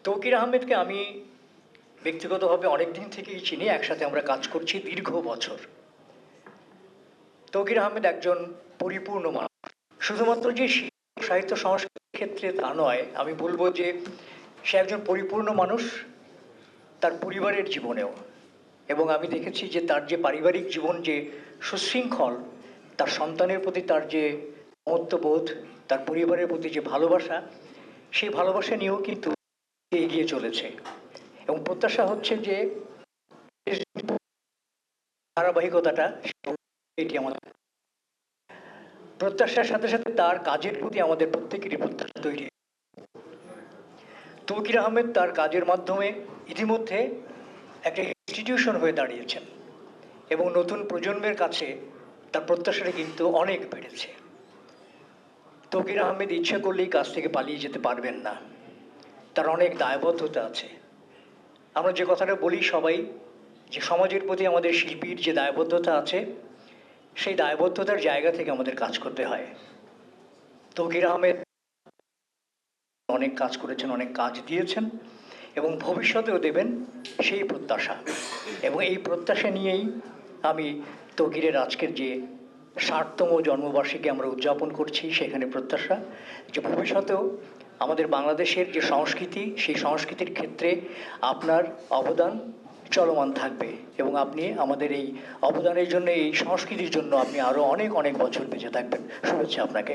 তৌকির আহমেদকে আমি ব্যক্তিগতভাবে অনেক দিন থেকেই চিনি, একসাথে আমরা কাজ করছি দীর্ঘ বছর। তৌকির আহমেদ একজন পরিপূর্ণ মানুষ। শুধুমাত্র যে সাহিত্য সংস্কৃতির ক্ষেত্রে তা নয়, আমি বলবো যে সে একজন পরিপূর্ণ মানুষ তার পরিবারের জীবনেও। এবং আমি দেখেছি যে তার যে পারিবারিক জীবন যে সুশৃঙ্খল, তার সন্তানের প্রতি তার যে মমত্ববোধ, তার পরিবারের প্রতি যে ভালোবাসা, সেই ভালোবাসা নিয়েও কিন্তু এগিয়ে চলেছে। এবং প্রত্যাশা হচ্ছে যে ধারাবাহিকতাটা এটি আমাদের প্রত্যাশার সাথে সাথে তার কাজের প্রতি আমাদের প্রত্যেকেরই প্রত্যাশা তৈরি। তৌকির আহমেদ তার কাজের মাধ্যমে ইতিমধ্যে একটা ইনস্টিটিউশন হয়ে দাঁড়িয়েছেন এবং নতুন প্রজন্মের কাছে তার প্রত্যাশাটা কিন্তু অনেক বেড়েছে। তৌকির আহমেদ ইচ্ছা করলেই কাজ থেকে পালিয়ে যেতে পারবেন না, তার অনেক দায়বদ্ধতা আছে। আমরা যে কথাটা বলি সবাই, যে সমাজের প্রতি আমাদের শিল্পীর যে দায়বদ্ধতা আছে, সেই দায়বদ্ধতার জায়গা থেকে আমাদের কাজ করতে হয়। তৌকির আহমেদ অনেক কাজ করেছেন, অনেক কাজ দিয়েছেন এবং ভবিষ্যতেও দেবেন, সেই প্রত্যাশা। এবং এই প্রত্যাশা নিয়েই আমি তৌকিরের আজকের যে ৬০তম জন্মবার্ষিকী আমরা উদযাপন করছি, সেখানে প্রত্যাশা যে ভবিষ্যতেও আমাদের বাংলাদেশের যে সংস্কৃতি, সেই সংস্কৃতির ক্ষেত্রে আপনার অবদান চলমান থাকবে এবং আপনি আমাদের এই অবদানের জন্য, এই সংস্কৃতির জন্য আপনি আরও অনেক অনেক বছর বেঁচে থাকবেন। শুভেচ্ছা আপনাকে।